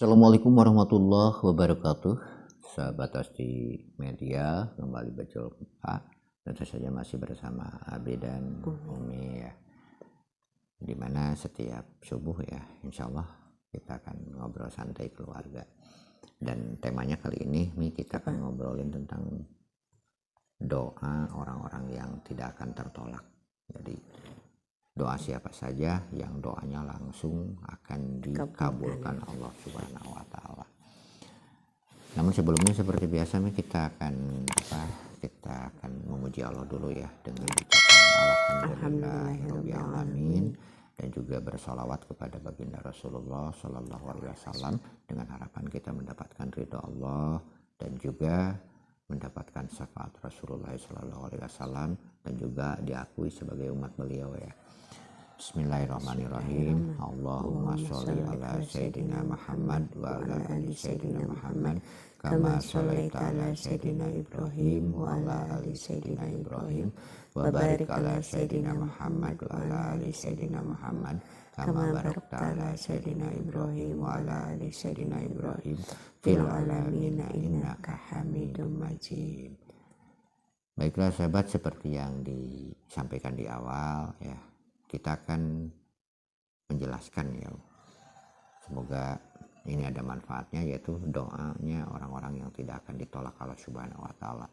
Assalamualaikum warahmatullahi wabarakatuh. Sahabat Asti Media, kembali berjumpa. Tentu saja masih bersama Abi dan Umi ya. Dimana setiap subuh ya, insya Allah kita akan ngobrol santai keluarga. Dan temanya kali ini kita akan ngobrolin tentang doa orang-orang yang tidak akan tertolak. Jadi doa siapa saja yang doanya langsung akan dikabulkan Allah Subhanahu wa taala. Namun sebelumnya seperti biasa kita akan memuji Allah dulu ya dengan ucapan alhamdulillahirabbil alamin dan juga bersolawat kepada baginda Rasulullah Shallallahu alaihi wasallam dengan harapan kita mendapatkan ridha Allah dan juga mendapatkan syafaat Rasulullah Shallallahu alaihi wasallam dan juga diakui sebagai umat beliau ya. Bismillahirrahmanirrahim. Allahumma sholli ala Sayyidina Muhammad wa ala ali Sayyidina Muhammad kama sholaita ala Sayyidina Ibrahim wa ala ali Sayyidina Ibrahim wa barik ala Sayyidina Muhammad wa ala ali Sayyidina Muhammad kama barakta ala Sayyidina Ibrahim wa ala ali Sayyidina Ibrahim fil alamin innaka Hamidum Majid. Baiklah sahabat, seperti yang disampaikan di awal ya, kita akan menjelaskan ya, semoga ini ada manfaatnya, yaitu doanya orang-orang yang tidak akan ditolak Allah Subhanahu wa taala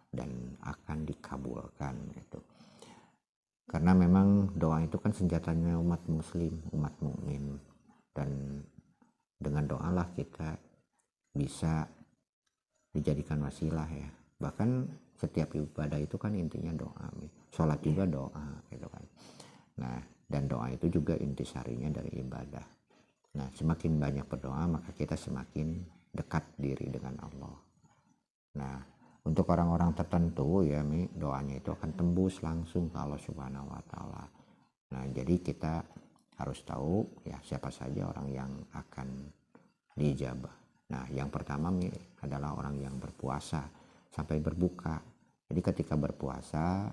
dan akan dikabulkan gitu. Karena memang doa itu kan senjatanya umat muslim, umat mukmin, dan dengan doalah kita bisa dijadikan wasilah ya. Bahkan setiap ibadah itu kan intinya doa, sholat juga doa gitu kan. Nah, dan doa itu juga intisarinya dari ibadah. Nah, semakin banyak berdoa maka kita semakin dekat diri dengan Allah. Nah, untuk orang-orang tertentu ya, doanya itu akan tembus langsung ke Allah Subhanahu wa taala. Nah, jadi kita harus tahu ya siapa saja orang yang akan diijabah. Nah, yang pertama adalah orang yang berpuasa sampai berbuka. Jadi ketika berpuasa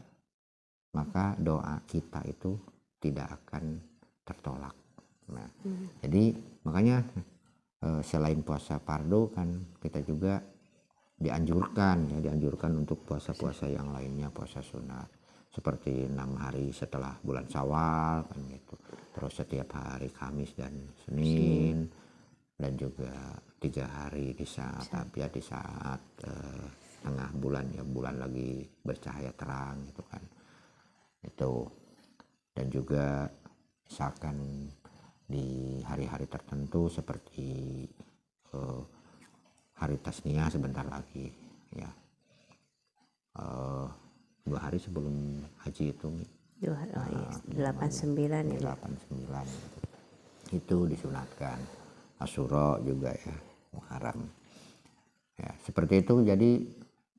maka doa kita itu tidak akan tertolak. Nah, jadi makanya selain puasa fardu kan kita juga dianjurkan untuk puasa-puasa yang lainnya, puasa sunat seperti 6 hari setelah bulan Syawal kan gitu. Terus setiap hari Kamis dan Senin dan juga 3 hari di saat di saat tengah bulan ya, bulan lagi bercahaya terang gitu kan. Itu. Dan juga misalkan di hari-hari tertentu seperti hari Tasniyah sebentar lagi ya, 2 hari sebelum haji itu 89 ya, 89 itu disunatkan. Asyura juga ya, Muharram ya, seperti itu. Jadi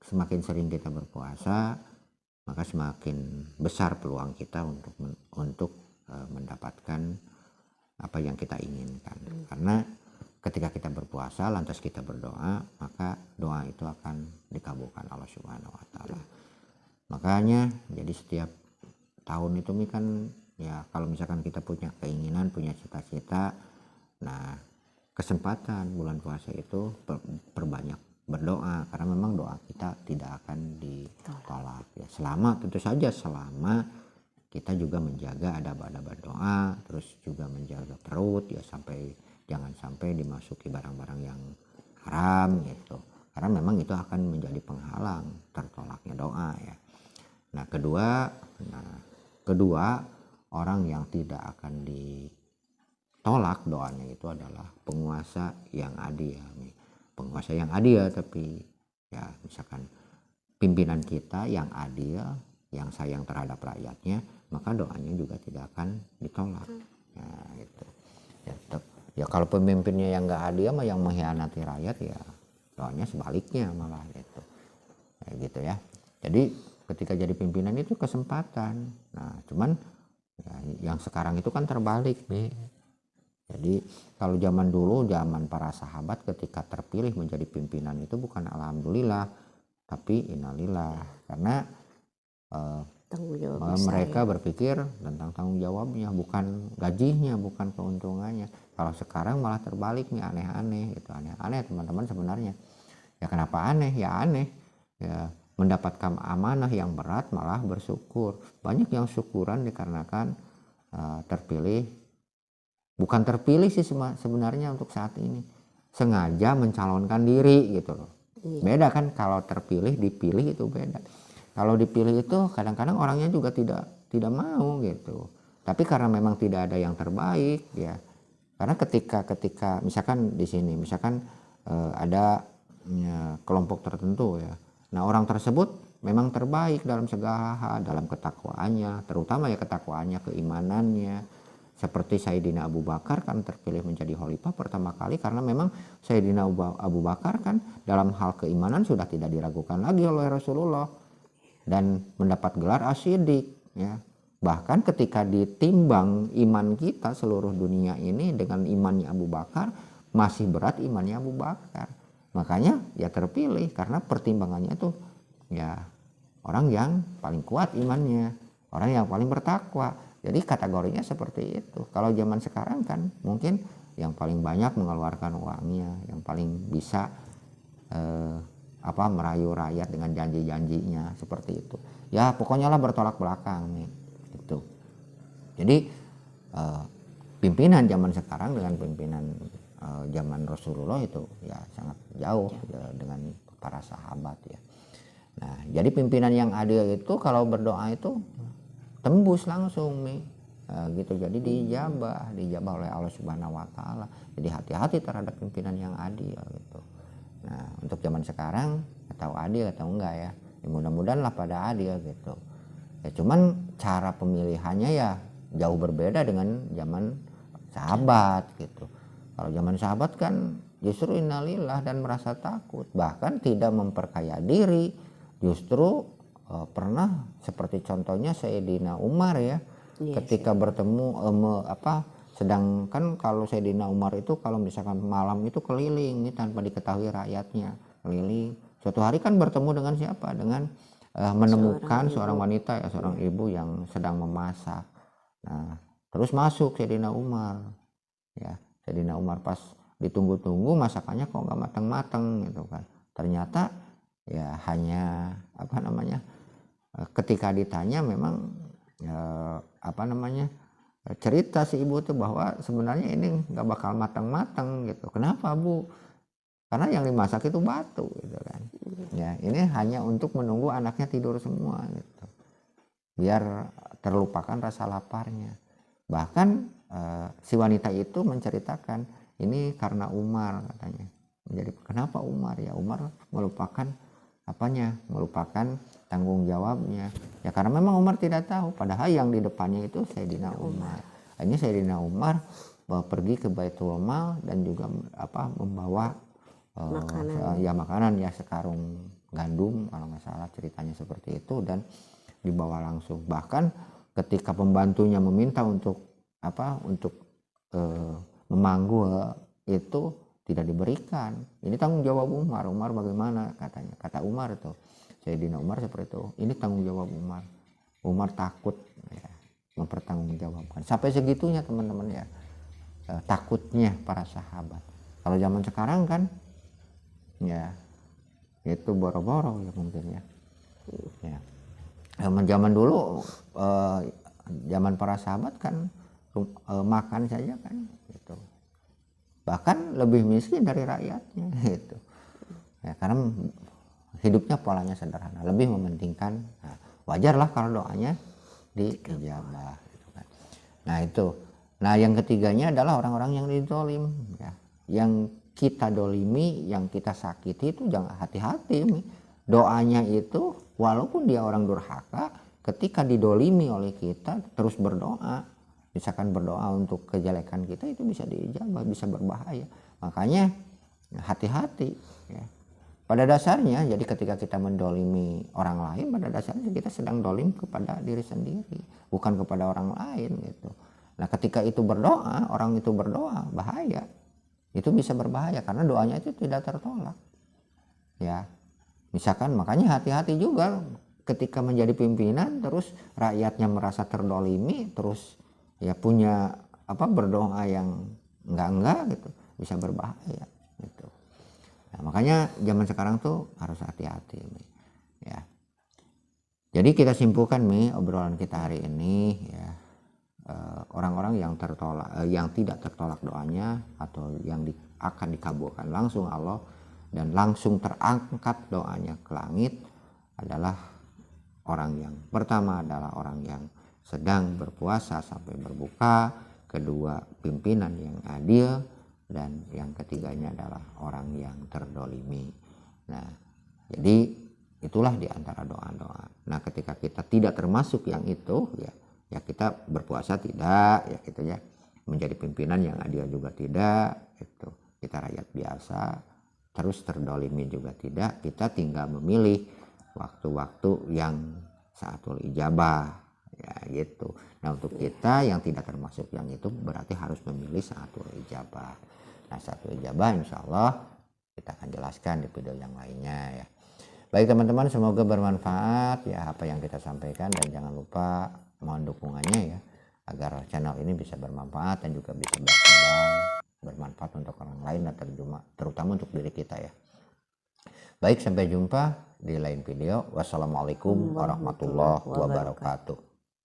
semakin sering kita berpuasa maka semakin besar peluang kita untuk mendapatkan apa yang kita inginkan. Karena ketika kita berpuasa lantas kita berdoa, maka doa itu akan dikabulkan Allah Subhanahu wa taala. Makanya jadi setiap tahun itu kan ya, kalau misalkan kita punya keinginan, punya cita-cita, nah kesempatan bulan puasa itu perbanyak berdoa, karena memang doa kita tidak akan ditolak ya, tentu saja selama kita juga menjaga adab-adab berdoa, terus juga menjaga perut ya, jangan sampai dimasuki barang-barang yang haram gitu, karena memang itu akan menjadi penghalang tertolaknya doa ya. Nah kedua orang yang tidak akan ditolak doanya itu adalah penguasa yang adil. Penguasa yang adil, tapi ya misalkan pimpinan kita yang adil, yang sayang terhadap rakyatnya, maka doanya juga tidak akan ditolak. Nah, gitu. Ya kalau pemimpinnya yang nggak adil mah, yang mengkhianati rakyat, ya doanya sebaliknya malah gitu. Kayak gitu ya. Jadi ketika jadi pimpinan itu kesempatan. Nah, cuman ya, yang sekarang itu kan terbalik nih. Jadi kalau zaman dulu, zaman para sahabat ketika terpilih menjadi pimpinan itu bukan alhamdulillah, tapi innalillah, karena mereka berpikir tentang tanggung jawabnya, bukan gajinya, bukan keuntungannya. Kalau sekarang malah terbalik nih, aneh-aneh gitu, aneh-aneh teman-teman sebenarnya. Ya kenapa aneh? Ya aneh. Ya mendapatkan amanah yang berat malah bersyukur. Banyak yang syukuran dikarenakan terpilih, bukan terpilih sih sebenarnya untuk saat ini, sengaja mencalonkan diri gitu loh. Beda kan, kalau terpilih dipilih itu beda. Kalau dipilih itu kadang-kadang orangnya juga tidak mau gitu. Tapi karena memang tidak ada yang terbaik ya. Karena ketika misalkan di sini misalkan ada kelompok tertentu ya. Nah, orang tersebut memang terbaik dalam segala hal, dalam ketakwaannya, terutama ya ketakwaannya, keimanannya. Seperti Sayyidina Abu Bakar kan terpilih menjadi khalifah pertama kali karena memang Sayyidina Abu Bakar kan dalam hal keimanan sudah tidak diragukan lagi oleh Rasulullah dan mendapat gelar As-Siddiq ya. Bahkan ketika ditimbang iman kita seluruh dunia ini dengan imannya Abu Bakar, masih berat imannya Abu Bakar. Makanya ya terpilih karena pertimbangannya tuh ya orang yang paling kuat imannya, orang yang paling bertakwa. Jadi kategorinya seperti itu. Kalau zaman sekarang kan mungkin yang paling banyak mengeluarkan uangnya, yang paling bisa merayu rakyat dengan janji-janjinya seperti itu. Ya pokoknya lah bertolak belakang nih. Gitu. Jadi pimpinan zaman sekarang dengan pimpinan zaman Rasulullah itu ya sangat jauh ya, dengan para sahabat ya. Nah, jadi pimpinan yang adil itu kalau berdoa itu tembus langsung nih gitu. Jadi dijabah oleh Allah Subhanahu wa taala. Jadi hati-hati terhadap pimpinan yang adil gitu. Nah, untuk zaman sekarang atau adil atau enggak ya, mudah-mudahan lah pada adil gitu. Ya cuman cara pemilihannya ya jauh berbeda dengan zaman sahabat gitu. Kalau zaman sahabat kan justru innalillah dan merasa takut, bahkan tidak memperkaya diri. Justru pernah seperti contohnya Sayyidina Umar ya, ketika bertemu sedangkan kalau Sayyidina Umar itu kalau misalkan malam itu keliling nih tanpa diketahui rakyatnya, keliling. Suatu hari kan bertemu dengan siapa? Dengan menemukan seorang wanita ya, seorang ibu yang sedang memasak. Nah, terus masuk Sayyidina Umar. Ya, Sayyidina Umar pas ditunggu-tunggu masakannya kok nggak matang-matang gitu kan. Ternyata ya hanya ketika ditanya memang cerita si ibu itu bahwa sebenarnya ini nggak bakal matang-matang gitu. Kenapa Bu? Karena yang dimasak itu batu gitu kan. Ya ini hanya untuk menunggu anaknya tidur semua gitu, biar terlupakan rasa laparnya. Bahkan si wanita itu menceritakan ini karena Umar katanya. Jadi kenapa Umar? Ya Umar melupakan melupakan tanggung jawabnya ya, karena memang Umar tidak tahu padahal yang di depannya itu Sayyidina Umar. Akhirnya Sayyidina Umar pergi ke Baitul Mal dan juga membawa makanan ya, sekarung gandum kalau nggak salah ceritanya seperti itu, dan dibawa langsung. Bahkan ketika pembantunya meminta untuk memanggul itu tidak diberikan. Ini tanggung jawab Umar. Umar bagaimana katanya? Kata Umar itu, Sayyidina Umar seperti itu. Ini tanggung jawab Umar. Umar takut ya, mempertanggungjawabkan. Sampai segitunya teman-teman ya, takutnya para sahabat. Kalau zaman sekarang kan ya itu boro-boro ya mungkin ya. Ya. Zaman dulu zaman para sahabat kan makan saja kan gitu. Bahkan lebih miskin dari rakyatnya gitu. Ya, karena hidupnya polanya sederhana, lebih mementingkan. Nah, wajarlah kalau doanya diijabah gitu kan. Nah, itu. Nah, yang ketiganya adalah orang-orang yang didolim ya. Yang kita dolimi, yang kita sakiti itu jangan, hati-hati nih. Doanya itu walaupun dia orang durhaka, ketika didolimi oleh kita terus berdoa, misalkan berdoa untuk kejelekan kita, itu bisa diijabah, bisa berbahaya. Makanya hati-hati ya. Pada dasarnya jadi ketika kita mendolimi orang lain, pada dasarnya kita sedang dolim kepada diri sendiri, bukan kepada orang lain gitu. Nah ketika itu berdoa, orang itu berdoa, bahaya. Itu bisa berbahaya karena doanya itu tidak tertolak ya. Misalkan makanya hati-hati juga ketika menjadi pimpinan terus rakyatnya merasa terdolimi, terus ya punya berdoa yang enggak gitu, bisa berbahaya gitu. Nah, makanya zaman sekarang tuh harus hati-hati ya. Jadi kita simpulkan obrolan kita hari ini ya, orang-orang yang yang tidak tertolak doanya atau yang akan dikabulkan langsung Allah dan langsung terangkat doanya ke langit adalah orang yang pertama adalah orang yang sedang berpuasa sampai berbuka, kedua pimpinan yang adil, dan yang ketiganya adalah orang yang terdolimi. Nah, jadi itulah diantara doa-doa. Nah, ketika kita tidak termasuk yang itu, ya kita berpuasa tidak, ya gitu ya. Menjadi pimpinan yang adil juga tidak, itu kita rakyat biasa, terus terdolimi juga tidak. Kita tinggal memilih waktu-waktu yang saatul ijabah, ya gitu. Nah, untuk kita yang tidak termasuk yang itu berarti harus memilih saatul ijabah. Nah, saatul ijabah insya Allah kita akan jelaskan di video yang lainnya ya. Baik teman-teman, semoga bermanfaat ya apa yang kita sampaikan, dan jangan lupa mohon dukungannya ya agar channel ini bisa bermanfaat dan juga bisa berkembang, bermanfaat untuk orang lain dan terutama untuk diri kita ya. Baik, sampai jumpa di lain video. Wassalamualaikum warahmatullahi wabarakatuh.